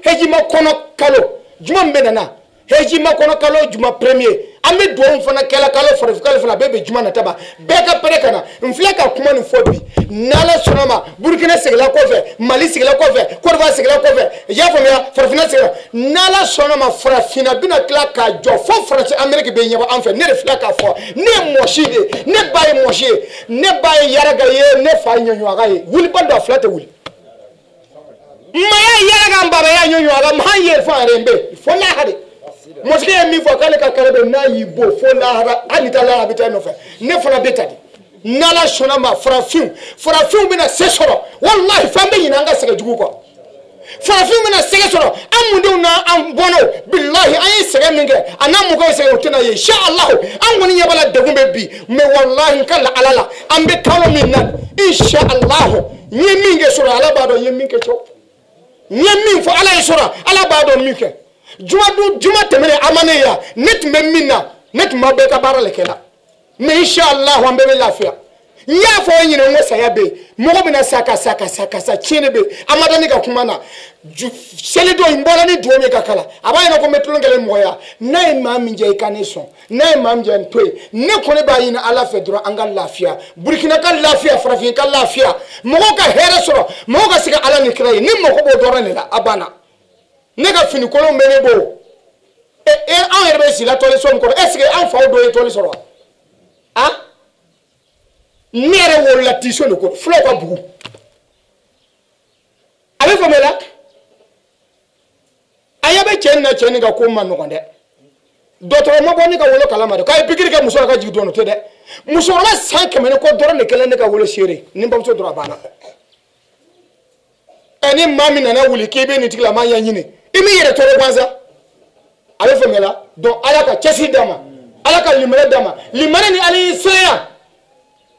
heji ma kono kalo juma min ben nana heji ma kono kalo juma premier ambe do fana kala kalo farifika fana bebe juma na taba beka pere kana mfila ka kuma ni fobi nala sonoma burkina segla ko fe mali segla ko fe korva segla ko fe ya fo ya farfina segla nala sonoma farfina bina kla ka jo fo france amerique be nyaba en fait ne refla ka fo ne moshide ne baye yaraga ye ne fa nyonyo aga ye wuli bando flate wuli maya yaraga mbaba ya nyonyo aga ma ye fa rembe fo la hade moske mi fo kale ka kale na yibo fo la hada anita la habita no fe ne fona betadi nala sonama farafin bina sesoro wallahi fambe yinanga sege jugu ko farafin bina sege soro amunde na ambono billahi ayi sege minge anamu ko sege utena ye insha Allah angoni yabala degumbe bi me wallahi kala alala ambe talo minna insha Allah nyeminge soro ala bado nyeminge cho nyemin fo ala soro ala bado minke juma temene amane ya net memina net mabeka barale kela me insha Allah ambe lafia ya fo nyine ngo saya be mo bina saka chine be amadani ka kumana sele do imbola ni duome ka kala abaye no ko metulongele moya na imam nje ikaneso na imam nje ntwe ne kone ba yina ala fedro anga lafia burkina ka lafia farafin ka lafia mo ka here soro mo ka sika ala ni kray ni mo ko bo dorane la abana ne ka fini ko mene bo an herbe sila tole so ko est ce que an fa do tole soro nere wola tisho no ko flo ko bugu ale fo mela ayabe chen ga ko man no konde dotoro mo boni ka wolo kala ma de kay pikiri ka muso ka jigdo no tede muso la 5 mene ko doro ne kele ne ka wolo shere ni mbam so doro bana eni mami na wuli kebe ni tikla ma ya nyine imi yere toro kwanza ale famela donc ala ka cɛsiri dama ala ka limaniya dama limaniya ni ala y'i siranya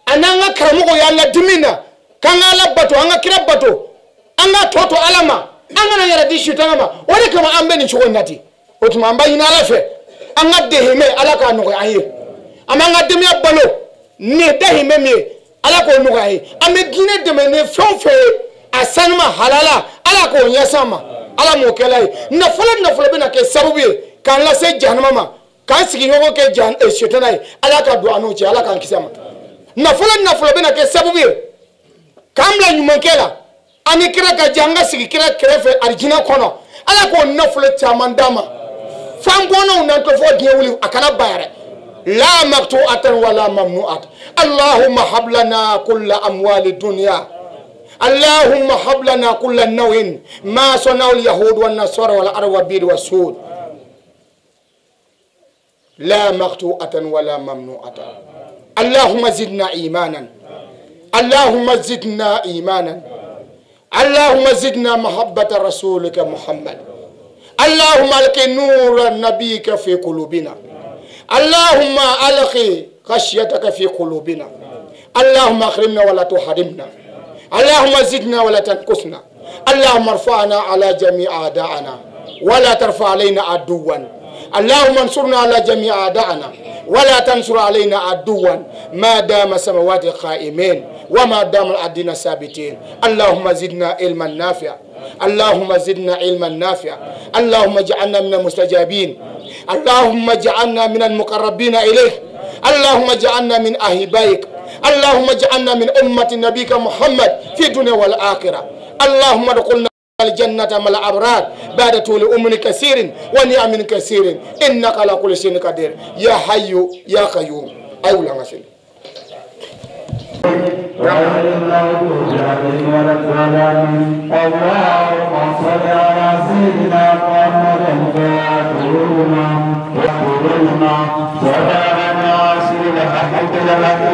a n'an ka karamɔgɔw y'an ladimi na k'an ka ala bato an ka kira bato an ka tɔ to ala ma an kana yɛrɛ di sitana ma o de kama an bɛ nin cogo in na ten o tuma an b'a ɲini ala fɛ an ka dehimɛ ala k'a nɔgɔya an ye an b'an ka denbaya balo nin dahimɛ min ye ala k'o nɔgɔya an ye an bɛ diinɛ dɛmɛ ni fɛn o fɛn ye a sanuma halala ala k'o ɲɛsin ma ala m'o kɛla ye nafolo bɛna kɛ sababu ye k'an lase jahanama ma k'an sigiɲɔgɔn kɛ sitana ye ala ka don an n'o cɛ ala k'an kisi a ma nafolo bɛna kɛ sababu ye k'an bila ɲumankɛ la ani kira ka jɛ an ka sigi kira kɛrɛfɛ arijinɛ kɔnɔ ala k'o nafolo caman d'an ma fan bɔnnaw n'an to fɔ diɲɛ wuli a kana ba yɛrɛ la maqtu'atan wala mamnu'at allahumma hab lana kulla amwali dunya اللهم هب لنا كل النوع ما صنعوا اليهود والنصارى والعرب والبيض والسود لا مقطوعة ولا ممنوعة اللهم زدنا إيمانا اللهم زدنا إيمانا اللهم زدنا محبة رسولك محمد اللهم ألق نور نبيك في قلوبنا اللهم ألق خشيتك في قلوبنا اللهم أكرمنا ولا تحرمنا اللهم زدنا ولا تنقصنا اللهم ارفعنا على جميع أعدائنا ولا ترفع علينا عدوا اللهم انصرنا على جميع أعدائنا ولا تنصر علينا عدوا ما دام السماوات قائمين وما دام الأرضين ثابتين اللهم زدنا علما نافعا اللهم زدنا علما نافعا اللهم اجعلنا من المستجابين اللهم اجعلنا من المقربين إليك اللهم اجعلنا من أحبائك اللهم اجعلنا من أمة نبيك محمد في الدنيا والآخرة اللهم ادخلنا الجنة مع الأبرار بعد طول أمر كثير ونعم كثير إنك على كل شيء قدير يا حي يا قيوم أولى مسلم اللهم صل على سيدنا محمد la